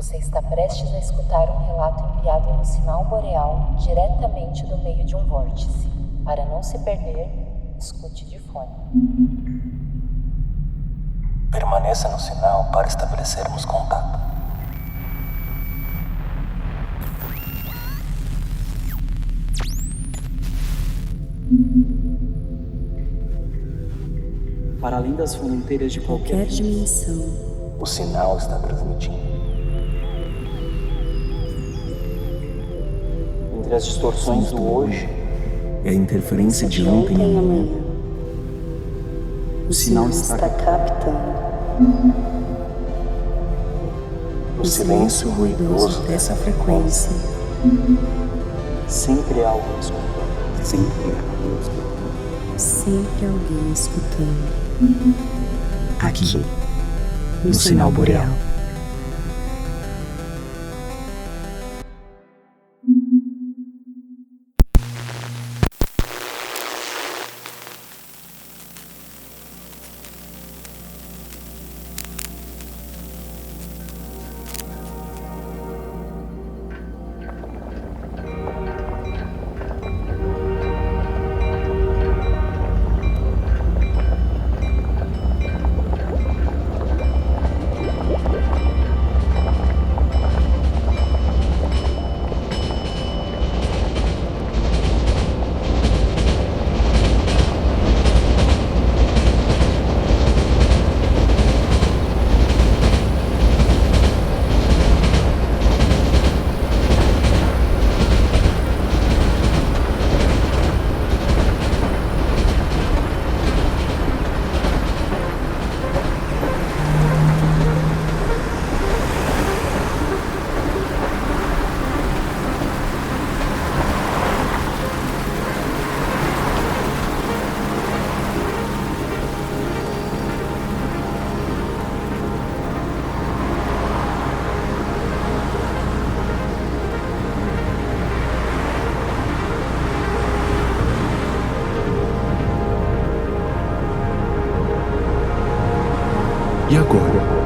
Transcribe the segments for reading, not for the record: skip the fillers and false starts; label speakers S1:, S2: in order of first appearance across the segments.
S1: Você está prestes a escutar um relato enviado no sinal boreal diretamente do meio de um vórtice. Para não se perder, escute de fone.
S2: Permaneça no sinal para estabelecermos contato.
S3: Para além das fronteiras de qualquer
S4: dimensão,
S2: O sinal está transmitindo.
S3: entre as distorções do hoje,
S5: É a interferência de ontem
S4: e
S5: e amanhã.
S4: amanhã.
S3: o sinal está
S4: captando.
S2: O silêncio ruidoso dessa frequência.
S3: sempre algo escutando.
S4: Sempre alguém escutando.
S5: Aqui, no sinal boreal. E agora?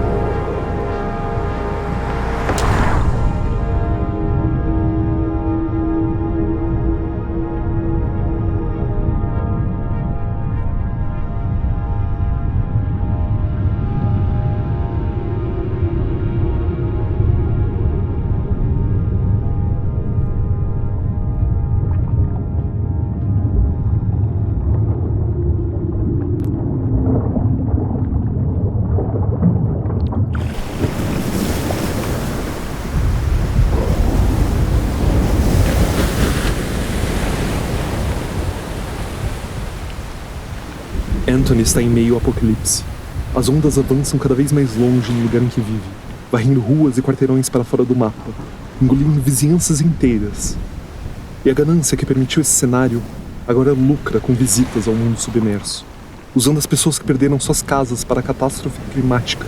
S5: Anthony está em meio ao apocalipse. As ondas avançam cada vez mais longe no lugar em que vive, varrendo ruas e quarteirões para fora do mapa, engolindo vizinhanças inteiras. E a ganância que permitiu esse cenário agora lucra com visitas ao mundo submerso, usando as pessoas que perderam suas casas para a catástrofe climática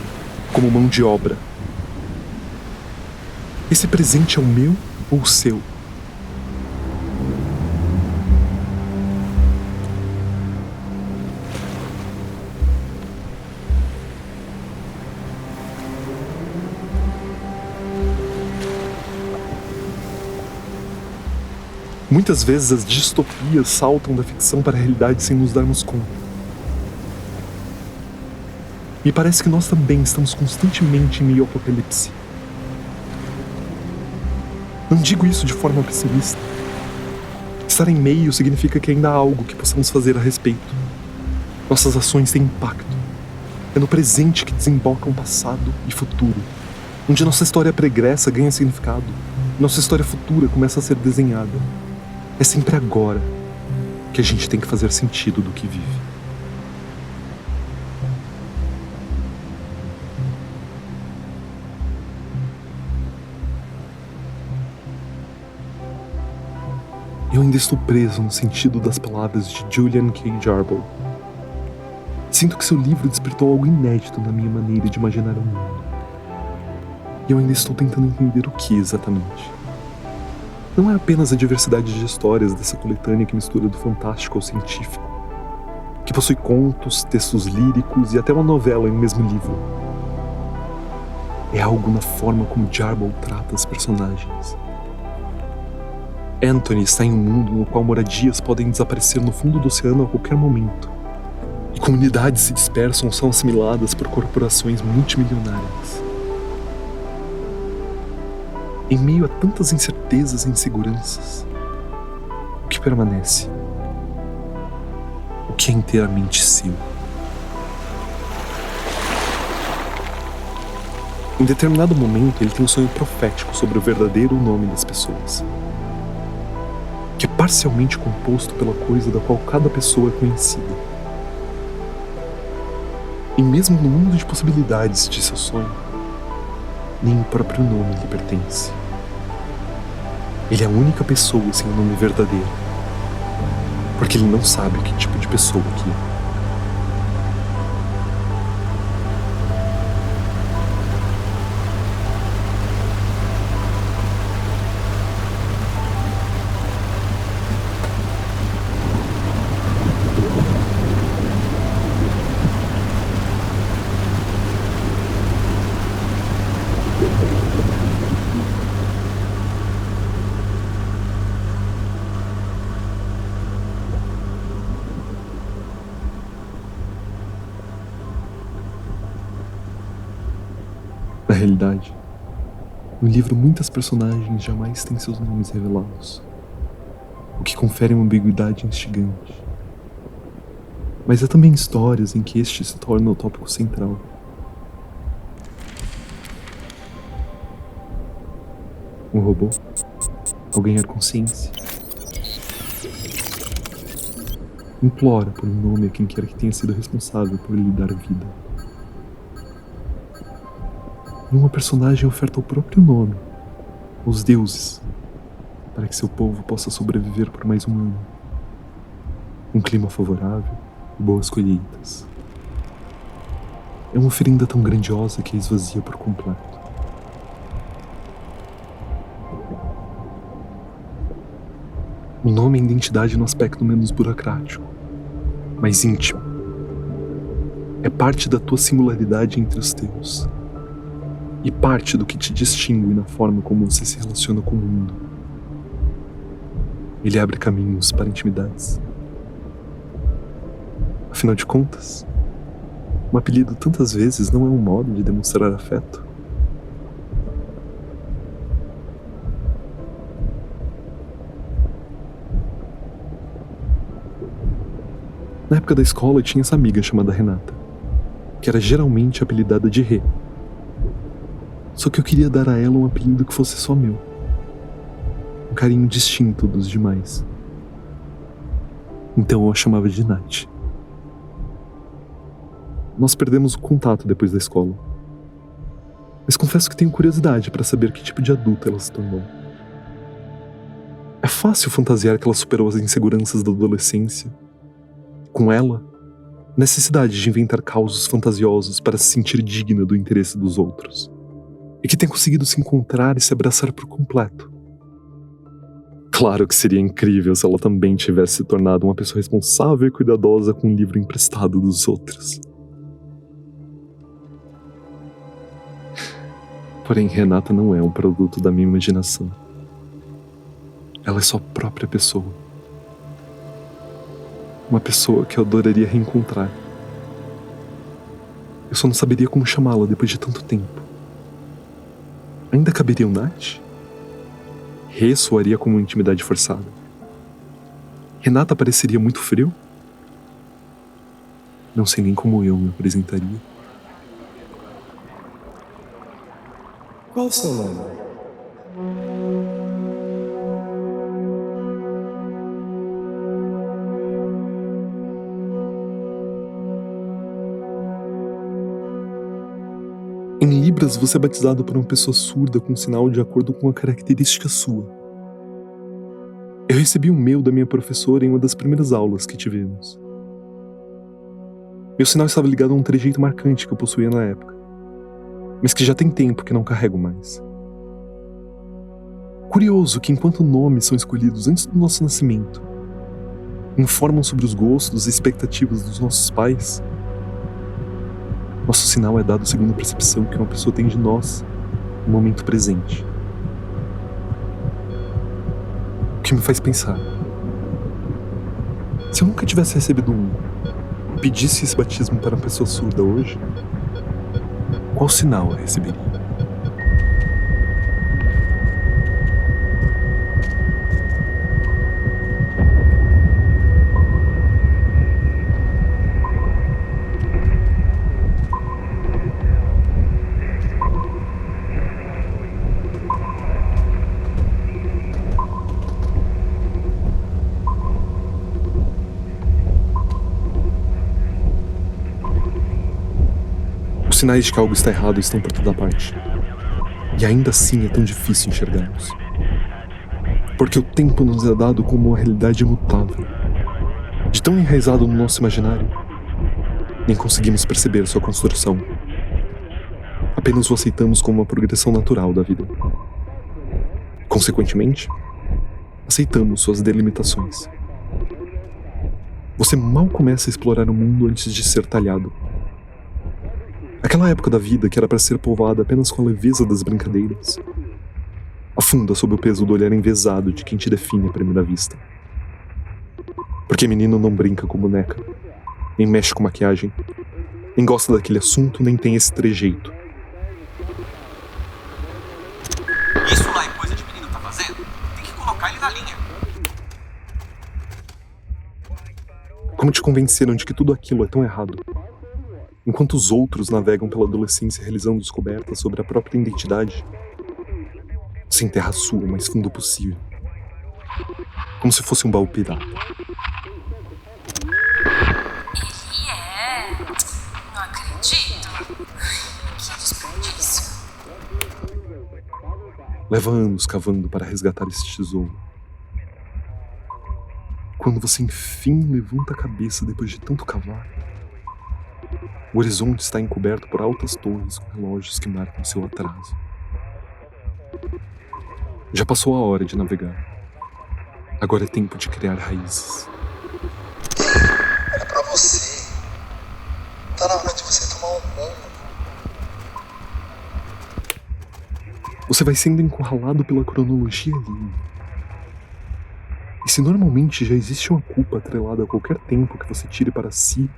S5: como mão de obra. Esse presente é o meu ou o seu? Muitas vezes as distopias saltam da ficção para a realidade sem nos darmos conta. Me parece que nós também estamos constantemente em meio ao apocalipse. Não digo isso de forma pessimista. Estar em meio significa que ainda há algo que possamos fazer a respeito. Nossas ações têm impacto. É no presente que desembocam passado e futuro, onde nossa história pregressa ganha significado, e nossa história futura começa a ser desenhada. É sempre agora que a gente tem que fazer sentido do que vive. Eu ainda estou preso no sentido das palavras de Julian K. Jarboe. Sinto que seu livro despertou algo inédito na minha maneira de imaginar o mundo. E eu ainda estou tentando entender o que exatamente. Não é apenas a diversidade de histórias dessa coletânea que mistura do fantástico ao científico, que possui contos, textos líricos e até uma novela em um mesmo livro. é algo na forma como Jarboe trata as personagens. Anthony está em um mundo no qual moradias podem desaparecer no fundo do oceano a qualquer momento, e comunidades se dispersam ou são assimiladas por corporações multimilionárias. Em meio a tantas incertezas e inseguranças, o que permanece? O que é inteiramente seu? Em determinado momento, ele tem um sonho profético sobre o verdadeiro nome das pessoas, que é parcialmente composto pela coisa da qual cada pessoa é conhecida. E mesmo no mundo de possibilidades de seu sonho, nem o próprio nome lhe pertence. Ele é a única pessoa sem um nome verdadeiro, porque ele não sabe que tipo de pessoa que é. Na realidade, no livro muitas personagens jamais têm seus nomes revelados, o que confere uma ambiguidade instigante. Mas há também histórias em que este se torna o tópico central. Um robô, ao ganhar consciência, implora por um nome a quem quer que tenha sido responsável por lhe dar vida. E uma personagem oferta o próprio nome, os deuses, para que seu povo possa sobreviver por mais um ano. Um clima favorável e boas colheitas. É uma oferenda tão grandiosa que a esvazia por completo. O nome é identidade no aspecto menos burocrático, mais íntimo. É parte da tua singularidade entre os teus. E parte do que te distingue na forma como você se relaciona com o mundo. Ele abre caminhos para intimidades. Afinal de contas, um apelido tantas vezes não é um modo de demonstrar afeto. Na época da escola eu tinha essa amiga chamada Renata, que era geralmente apelidada de Rê. Só que eu queria dar a ela um apelido que fosse só meu. Um carinho distinto dos demais. Então eu a chamava de Nath. Nós perdemos o contato depois da escola. Mas confesso que tenho curiosidade para saber que tipo de adulta ela se tornou. É fácil fantasiar que ela superou as inseguranças da adolescência. Com ela, necessidade de inventar causos fantasiosos para se sentir digna do interesse dos outros. E que tem conseguido se encontrar e se abraçar por completo. Claro que seria incrível se ela também tivesse se tornado uma pessoa responsável e cuidadosa com um livro emprestado dos outros. Porém, Renata não é um produto da minha imaginação. Ela é sua própria pessoa. Uma pessoa que eu adoraria reencontrar. Eu só não saberia como chamá-la depois de tanto tempo. Ainda caberia um Nath? Rê soaria como uma intimidade forçada. Renata pareceria muito frio? Não sei nem como eu me apresentaria.
S6: Qual o seu nome?
S5: Em Libras, você é batizado por uma pessoa surda com um sinal de acordo com uma característica sua. Eu recebi o meu da minha professora em uma das primeiras aulas que tivemos. Meu sinal estava ligado a um trejeito marcante que eu possuía na época, mas que já tem tempo que não carrego mais. Curioso que enquanto nomes são escolhidos antes do nosso nascimento, informam sobre os gostos e expectativas dos nossos pais, Nosso sinal é dado segundo a percepção que uma pessoa tem de nós no momento presente. O que me faz pensar: se eu nunca tivesse recebido um e pedisse esse batismo para uma pessoa surda hoje, qual sinal eu receberia? Os sinais de que algo está errado estão por toda parte. E ainda assim é tão difícil enxergarmos. Porque o tempo nos é dado como uma realidade imutável. De tão enraizado no nosso imaginário, nem conseguimos perceber sua construção. Apenas o aceitamos como uma progressão natural da vida. Consequentemente, aceitamos suas delimitações. Você mal começa a explorar o mundo antes de ser talhado. Aquela época da vida que era para ser povoada apenas com a leveza das brincadeiras, afunda sob o peso do olhar envesado de quem te define à primeira vista. Porque menino não brinca com boneca, nem mexe com maquiagem, nem gosta daquele assunto, nem tem esse trejeito.
S7: Isso lá é coisa de menino tá fazendo? Tem que colocar ele na linha.
S5: Como te convenceram de que tudo aquilo é tão errado? Enquanto os outros navegam pela adolescência realizando descobertas sobre a própria identidade, você enterra a sua o mais fundo possível. Como se fosse um baú pirata.
S1: Não acredito. Que desperdício.
S5: Leva anos cavando para resgatar esse tesouro. Quando você enfim levanta a cabeça depois de tanto cavar, o horizonte está encoberto por altas torres com relógios que marcam seu atraso. Já passou a hora de navegar. Agora é tempo de criar raízes.
S6: Era pra você. Tá na hora de você tomar um rumo.
S5: Você vai sendo encurralado pela cronologia ali. E se normalmente já existe uma culpa atrelada a qualquer tempo que você tire para si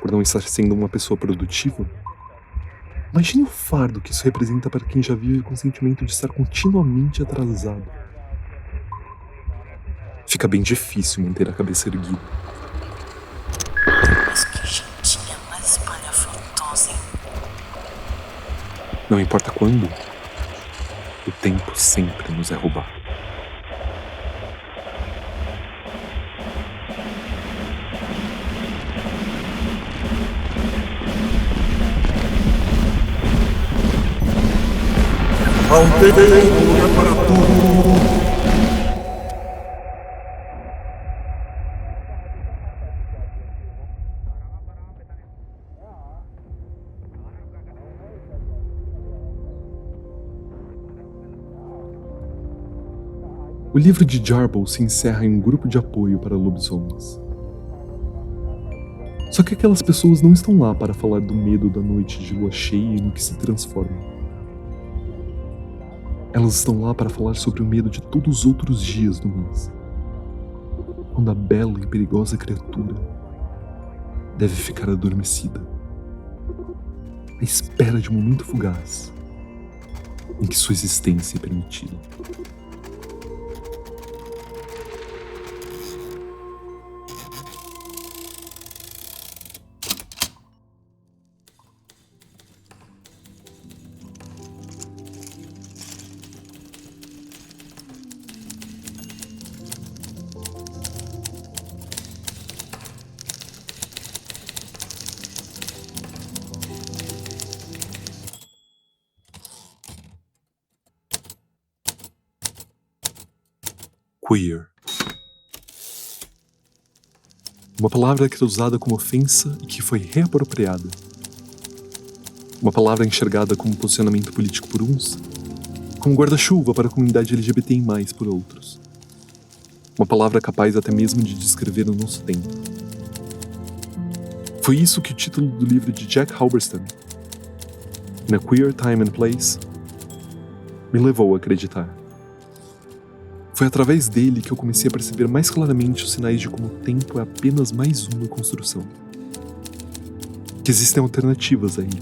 S5: por não estar sendo uma pessoa produtiva, imagine o fardo que isso representa para quem já vive com o sentimento de estar continuamente atrasado. Fica bem difícil manter a cabeça erguida.
S1: Mas que gentinha mais espalhafatosa, hein?
S5: Não importa quando, o tempo sempre nos é roubado. O livro de Jarboe se encerra em um grupo de apoio para lobisomens. Só que aquelas pessoas não estão lá para falar do medo da noite de lua cheia e no que se transforma. Elas estão lá para falar sobre o medo de todos os outros dias do mês, quando a bela e perigosa criatura deve ficar adormecida, à espera de um momento fugaz em que sua existência é permitida. Queer. Uma palavra que é usada como ofensa e que foi reapropriada. Uma palavra enxergada como posicionamento político por uns, como guarda-chuva para a comunidade LGBTI+, por outros. Uma palavra capaz até mesmo de descrever o nosso tempo. Foi isso que o título do livro de Jack Halberstam, In a Queer Time and Place, me levou a acreditar. Foi através dele que eu comecei a perceber mais claramente os sinais de como o tempo é apenas mais uma construção. Que existem alternativas a ele.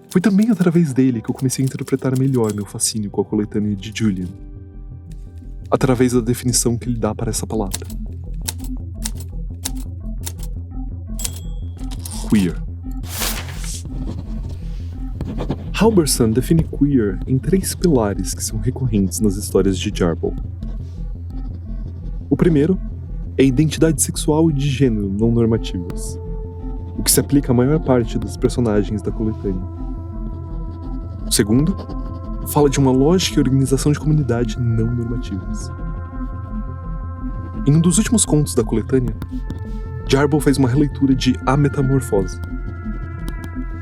S5: Foi também através dele que eu comecei a interpretar melhor meu fascínio com a coletânea de Julian, através da definição que ele dá para essa palavra. Queer. Halberstam define queer em 3 pilares que são recorrentes nas histórias de Jarboe. O primeiro é a identidade sexual e de gênero não normativas, o que se aplica à maior parte dos personagens da coletânea. O segundo fala de uma lógica e organização de comunidade não normativas. Em um dos últimos contos da coletânea, Jarboe faz uma releitura de A Metamorfose,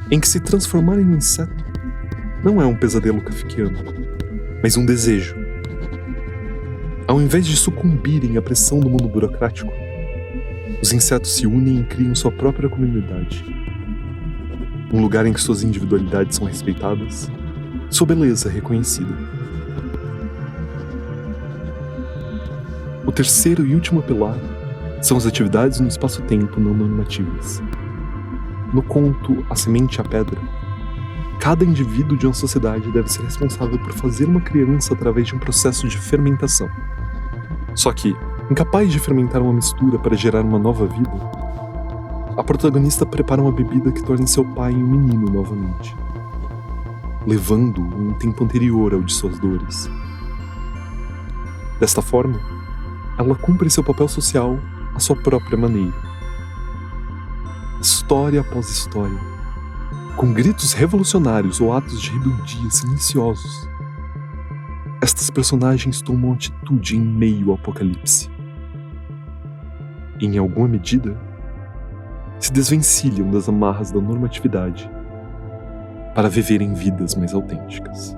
S5: em que se transformar em um inseto não é um pesadelo kafkiano, mas um desejo. Ao invés de sucumbirem à pressão do mundo burocrático, os insetos se unem e criam sua própria comunidade. Um lugar em que suas individualidades são respeitadas, sua beleza é reconhecida. O terceiro e último pilar são as atividades no espaço-tempo não normativas. No conto A Semente e a Pedra, cada indivíduo de uma sociedade deve ser responsável por fazer uma criança através de um processo de fermentação. Só que, incapaz de fermentar uma mistura para gerar uma nova vida, a protagonista prepara uma bebida que torna seu pai um menino novamente, levando-o a um tempo anterior ao de suas dores. Desta forma, ela cumpre seu papel social à sua própria maneira. História após história, com gritos revolucionários ou atos de rebeldia silenciosos, estas personagens tomam atitude em meio ao apocalipse. E, em alguma medida, se desvencilham das amarras da normatividade para viverem vidas mais autênticas.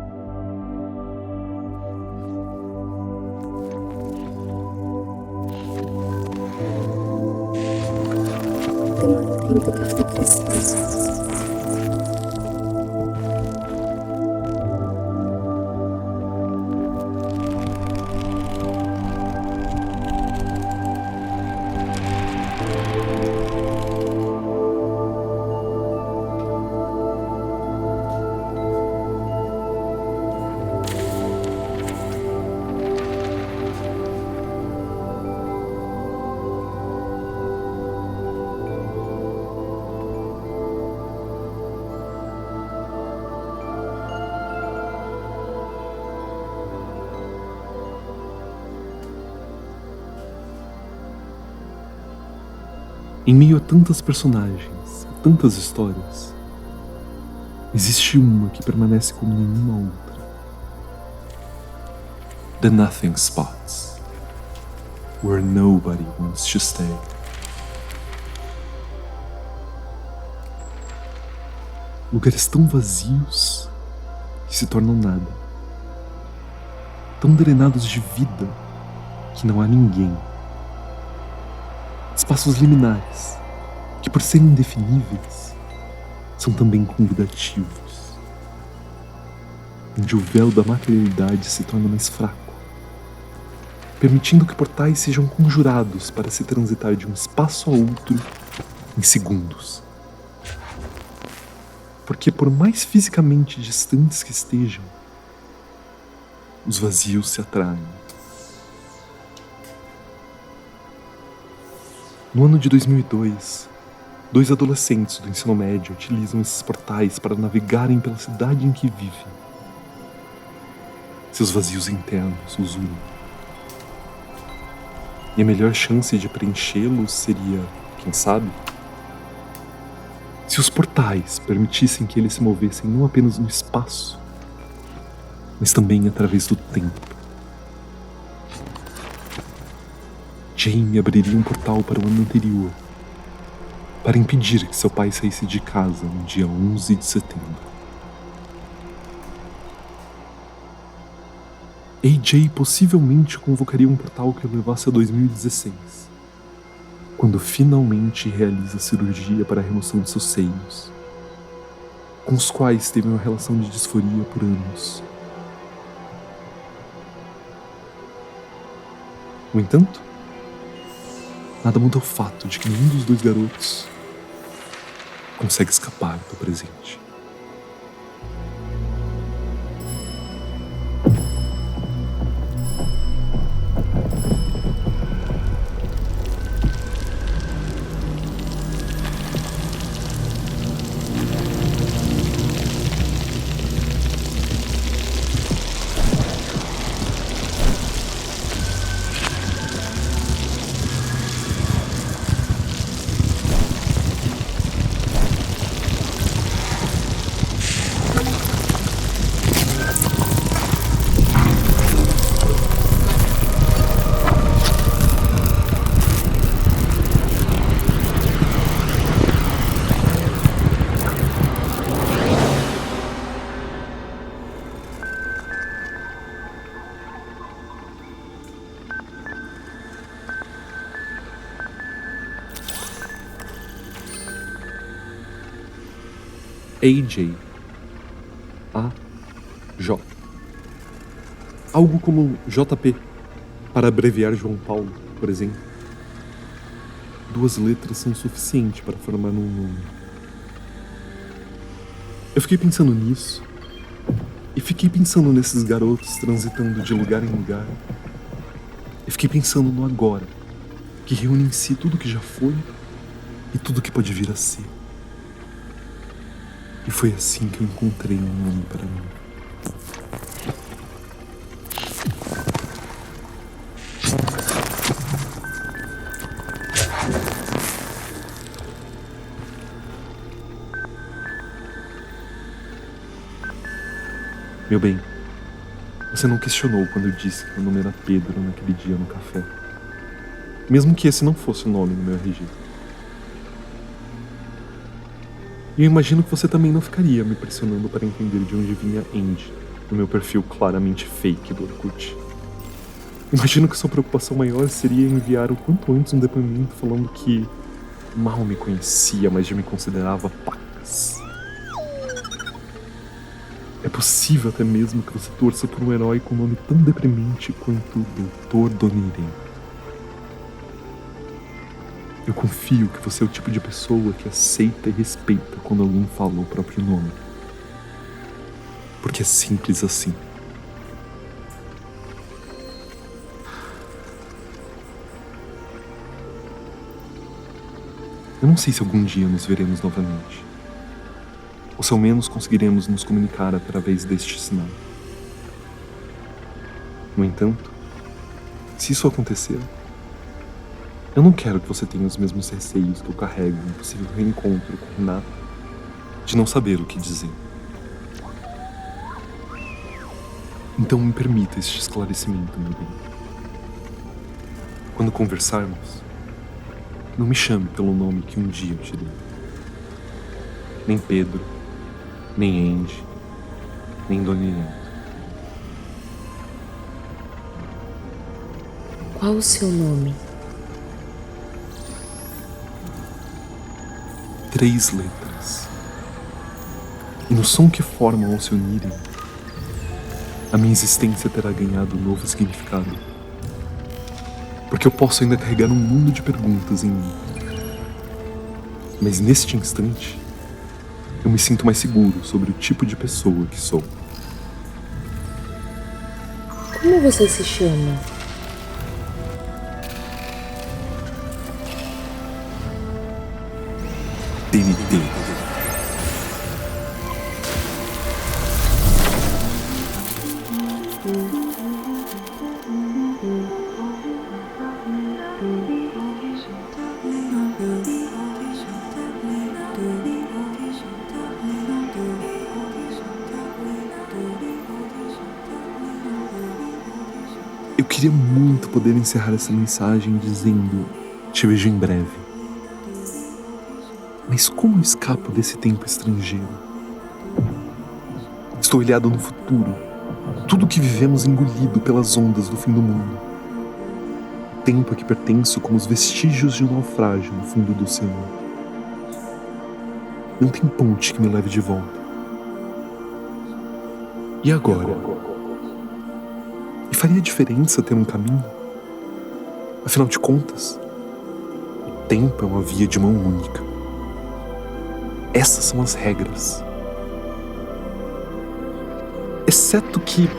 S5: Em meio a tantas personagens, a tantas histórias, existe uma que permanece como nenhuma outra. The Nothing Spots, where nobody wants to stay. Lugares tão vazios que se tornam nada, tão drenados de vida que não há ninguém. Espaços liminares, que por serem indefiníveis, são também convidativos, onde o véu da materialidade se torna mais fraco, permitindo que portais sejam conjurados para se transitar de um espaço a outro em segundos. Porque por mais fisicamente distantes que estejam, os vazios se atraem. No ano de 2002, 2 adolescentes do ensino médio utilizam esses portais para navegarem pela cidade em que vivem. Seus vazios internos os unem. E a melhor chance de preenchê-los seria, quem sabe, se os portais permitissem que eles se movessem não apenas no espaço, mas também através do tempo. Jane abriria um portal para o ano anterior, para impedir que seu pai saísse de casa no dia 11 de setembro. AJ possivelmente convocaria um portal que o levasse a 2016, quando finalmente realiza a cirurgia para a remoção de seus seios, com os quais teve uma relação de disforia por anos. No entanto, nada muda o fato de que nenhum dos dois garotos consegue escapar do presente. AJ. A-J. Algo como JP, para abreviar João Paulo, por exemplo. 2 letras são suficientes para formar um nome. Eu fiquei pensando nisso, e fiquei pensando nesses garotos transitando de lugar em lugar. E fiquei pensando no agora, que reúne em si tudo que já foi e tudo que pode vir a ser. E foi assim que eu encontrei um nome para mim. Meu bem, você não questionou quando eu disse que meu nome era Pedro naquele dia no café. Mesmo que esse não fosse o nome no meu RG. E eu imagino que você também não ficaria me pressionando para entender de onde vinha Andy, no meu perfil claramente fake do Orkut. Imagino que sua preocupação maior seria enviar o quanto antes um depoimento falando que mal me conhecia, mas já me considerava pacas. É possível até mesmo que você torça por um herói com um nome tão deprimente quanto Dr. Donirem. Eu confio que você é o tipo de pessoa que aceita e respeita quando alguém fala o próprio nome. Porque é simples assim. Eu não sei se algum dia nos veremos novamente. Ou se ao menos conseguiremos nos comunicar através deste sinal. No entanto, se isso acontecer, eu não quero que você tenha os mesmos receios que eu carrego em um possível reencontro com Renata, de não saber o que dizer. Então me permita este esclarecimento, meu bem. Quando conversarmos, não me chame pelo nome que um dia eu te dei. Nem Pedro, nem Andy, nem Donirento.
S4: Qual o seu nome?
S5: 3 letras. E no som que formam ao se unirem, a minha existência terá ganhado um novo significado. Porque eu posso ainda carregar um mundo de perguntas em mim. Mas neste instante, eu me sinto mais seguro sobre o tipo de pessoa que sou.
S4: Como você se chama?
S5: TNT. Eu queria muito poder encerrar essa mensagem dizendo: te vejo em breve. Mas como eu escapo desse tempo estrangeiro? Estou ilhado no futuro, tudo que vivemos engolido pelas ondas do fim do mundo. tempo a que pertenço como os vestígios de um naufrágio no fundo do oceano. Não tem ponte que me leve de volta. E agora? E faria diferença ter um caminho? Afinal de contas, o tempo é uma via de mão única. Essas são as regras. Exceto que...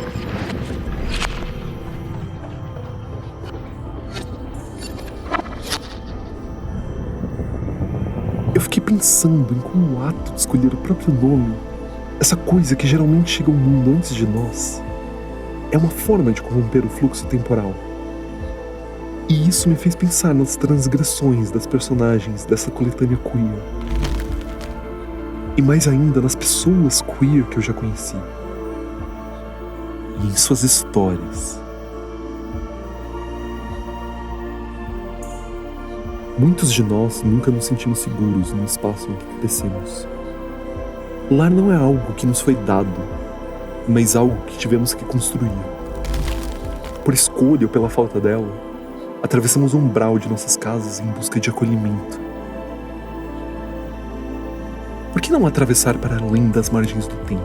S5: eu fiquei pensando em como o ato de escolher o próprio nome, essa coisa que geralmente chega ao mundo antes de nós, é uma forma de corromper o fluxo temporal. E isso me fez pensar nas transgressões das personagens dessa coletânea queer. E mais ainda nas pessoas queer que eu já conheci. E em suas histórias. Muitos de nós nunca nos sentimos seguros no espaço em que crescemos. Lar não é algo que nos foi dado, mas algo que tivemos que construir. Por escolha ou pela falta dela, atravessamos o umbral de nossas casas em busca de acolhimento. Por que não atravessar para além das margens do tempo?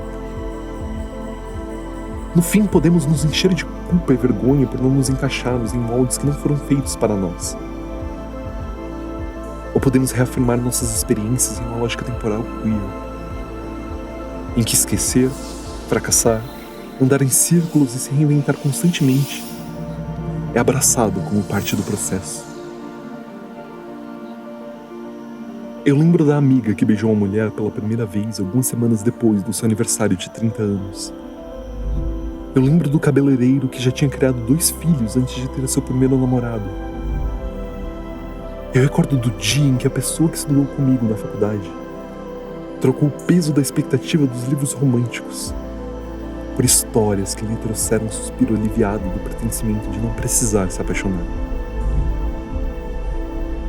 S5: No fim, podemos nos encher de culpa e vergonha por não nos encaixarmos em moldes que não foram feitos para nós. Ou podemos reafirmar nossas experiências em uma lógica temporal queer, em que esquecer, fracassar, andar em círculos e se reinventar constantemente é abraçado como parte do processo. Eu lembro da amiga que beijou uma mulher pela primeira vez algumas semanas depois do seu aniversário de 30 anos. Eu lembro do cabeleireiro que já tinha criado 2 filhos antes de ter seu primeiro namorado. Eu recordo do dia em que a pessoa que estudou comigo na faculdade trocou o peso da expectativa dos livros românticos por histórias que lhe trouxeram um suspiro aliviado do pertencimento de não precisar se apaixonar.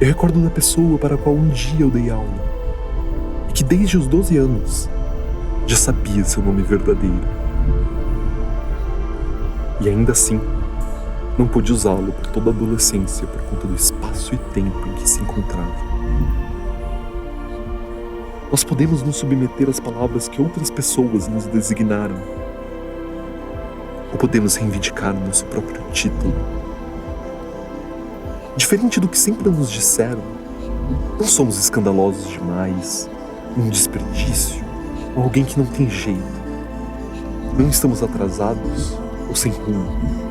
S5: Eu recordo da pessoa para a qual um dia eu dei aula e que desde os 12 anos já sabia seu nome verdadeiro. E ainda assim, não pude usá-lo por toda a adolescência por conta do espaço e tempo em que se encontrava. Nós podemos nos submeter às palavras que outras pessoas nos designaram, ou podemos reivindicar o nosso próprio título. Diferente do que sempre nos disseram, não somos escandalosos demais, um desperdício, ou alguém que não tem jeito. Não estamos atrasados ou sem rumo.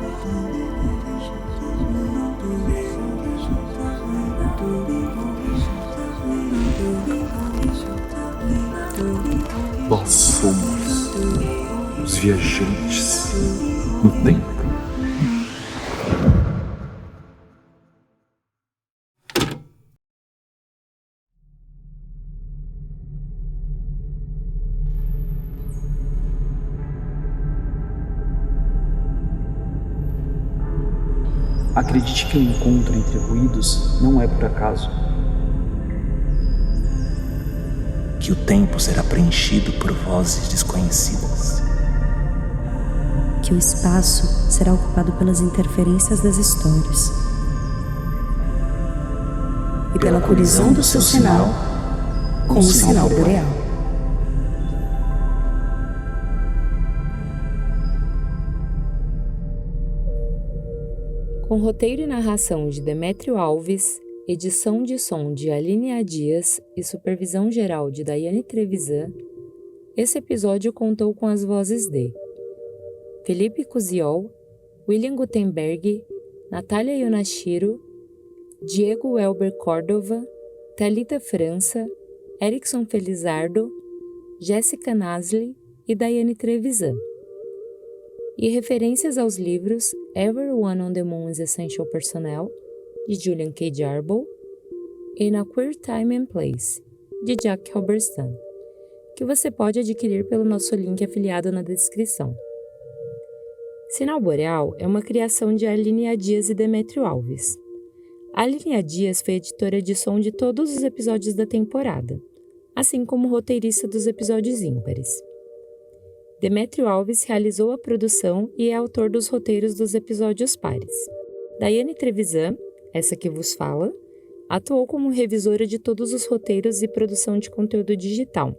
S5: Nós somos os viajantes no tempo.
S3: Acredite que o encontro entre ruídos não é por acaso.
S2: Que o tempo será preenchido por vozes desconhecidas.
S8: Que o espaço será ocupado pelas interferências das histórias. E pela colisão do seu sinal com o sinal boreal.
S4: Com roteiro e narração de Demétrio Alves, edição de som de Aline A. Dias e supervisão geral de Daiane Trevisan, esse episódio contou com as vozes de Felipe Cusiol, William Gutenberg, Natália Yonashiro, Diego Elber Córdova, Thalita França, Erickson Felizardo, Jéssica Nasli e Daiane Trevisan. E referências aos livros Everyone on the Moon is Essential Personnel, de Julian K. Jarboe, e A Queer Time and Place, de Jack Halberstam, que você pode adquirir pelo nosso link afiliado na descrição. Sinal Boreal é uma criação de Aline A. Dias e Demétrio Alves. A Aline A. Dias foi editora de som de todos os episódios da temporada, assim como roteirista dos episódios ímpares. Demétrio Alves realizou a produção e é autor dos roteiros dos episódios pares. Daiane Trevisan essa que vos fala, atuou como revisora de todos os roteiros e produção de conteúdo digital.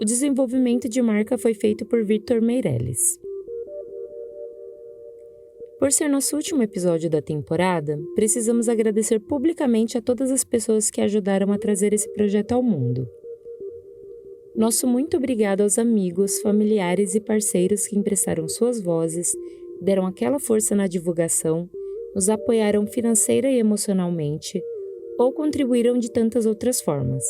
S4: O desenvolvimento de marca foi feito por Victor Meirelles. Por ser nosso último episódio da temporada, precisamos agradecer publicamente a todas as pessoas que ajudaram a trazer esse projeto ao mundo. Nosso muito obrigado aos amigos, familiares e parceiros que emprestaram suas vozes, deram aquela força na divulgação, nos apoiaram financeira e emocionalmente, ou contribuíram de tantas outras formas.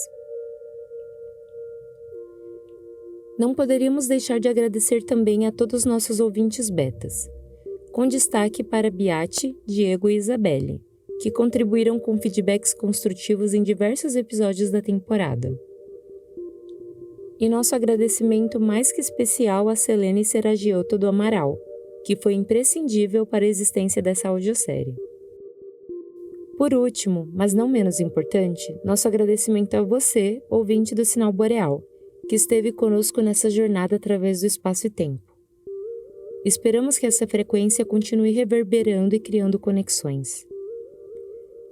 S4: Não poderíamos deixar de agradecer também a todos os nossos ouvintes betas, com destaque para Biati, Diego e Isabelle, que contribuíram com feedbacks construtivos em diversos episódios da temporada. E nosso agradecimento mais que especial a Selene Seragioto do Amaral, que foi imprescindível para a existência dessa audiosérie. Por último, mas não menos importante, nosso agradecimento a você, ouvinte do Sinal Boreal, que esteve conosco nessa jornada através do espaço e tempo. Esperamos que essa frequência continue reverberando e criando conexões.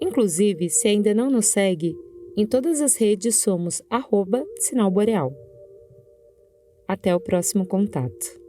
S4: Inclusive, se ainda não nos segue, em todas as redes somos @Sinal Boreal. Até o próximo contato.